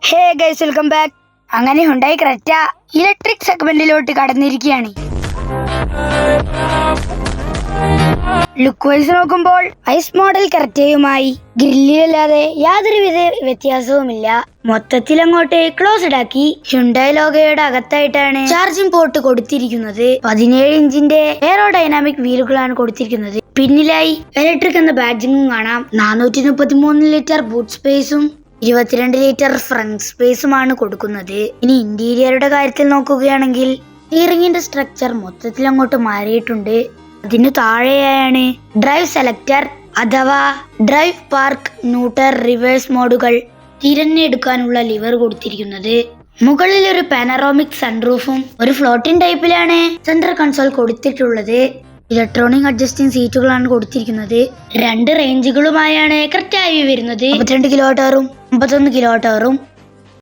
ഹേ guys, welcome back. അങ്ങനെ Hyundai Creta electric സെഗ്മെന്റിലോട്ട് കടന്നിരിക്കുകയാണ്. ലുക്ക് വൈസ് നോക്കുമ്പോൾ ഐസ് മോഡൽ ക്രെറ്റയുമായി ഗ്രില്ലിലല്ലാതെ യാതൊരുവിധ വ്യത്യാസവുമില്ല. മൊത്തത്തിൽ അങ്ങോട്ട് ക്ലോസ്ഡ് ആക്കി. ഹ്യുണ്ടായി ലോഗോയുടെ അകത്തായിട്ടാണ് ചാർജിംഗ് പോർട്ട് കൊടുത്തിരിക്കുന്നത്. 17 ഇഞ്ചിന്റെ എയറോഡൈനാമിക് വീലുകളാണ് കൊടുത്തിരിക്കുന്നത്. പിന്നിലായി ഇലക്ട്രിക് എന്ന ബാഡ്ജിങ്ങും കാണാം. 433 ലിറ്റർ ബൂട്ട് സ്പേസും 22 ലിറ്റർ ഫ്രണ്ട് സ്പേസുമാണ് കൊടുക്കുന്നത്. ഇനി ഇന്റീരിയറുടെ കാര്യത്തിൽ നോക്കുകയാണെങ്കിൽ സ്റ്റിയറിംഗിന്റെ സ്ട്രക്ചർ മൊത്തത്തിൽ അങ്ങോട്ട് മാറിയിട്ടുണ്ട്. അതിനു താഴെയാണ് ഡ്രൈവ് സെലക്ടർ അഥവാ ഡ്രൈവ് പാർക്ക്, ന്യൂട്രൽ, റിവേഴ്സ് മോഡുകൾ തിരഞ്ഞെടുക്കാനുള്ള ലിവർ കൊടുത്തിരിക്കുന്നത്. മുകളിൽ ഒരു പാനറോമിക് സൺറൂഫും ഒരു ഫ്ലോട്ടിംഗ് ടൈപ്പിലാണ് സെൻട്രൽ കൺസോൾ കൊടുത്തിട്ടുള്ളത്. ഇലക്ട്രോണിക് അഡ്ജസ്റ്റിംഗ് സീറ്റുകളാണ് കൊടുത്തിരിക്കുന്നത്. 2 റേഞ്ചുകളുമായാണ് ക്രെറ്റ വരുന്നത്. 32 കിലോവാട്ടും 51 കിലോവാട്ടും.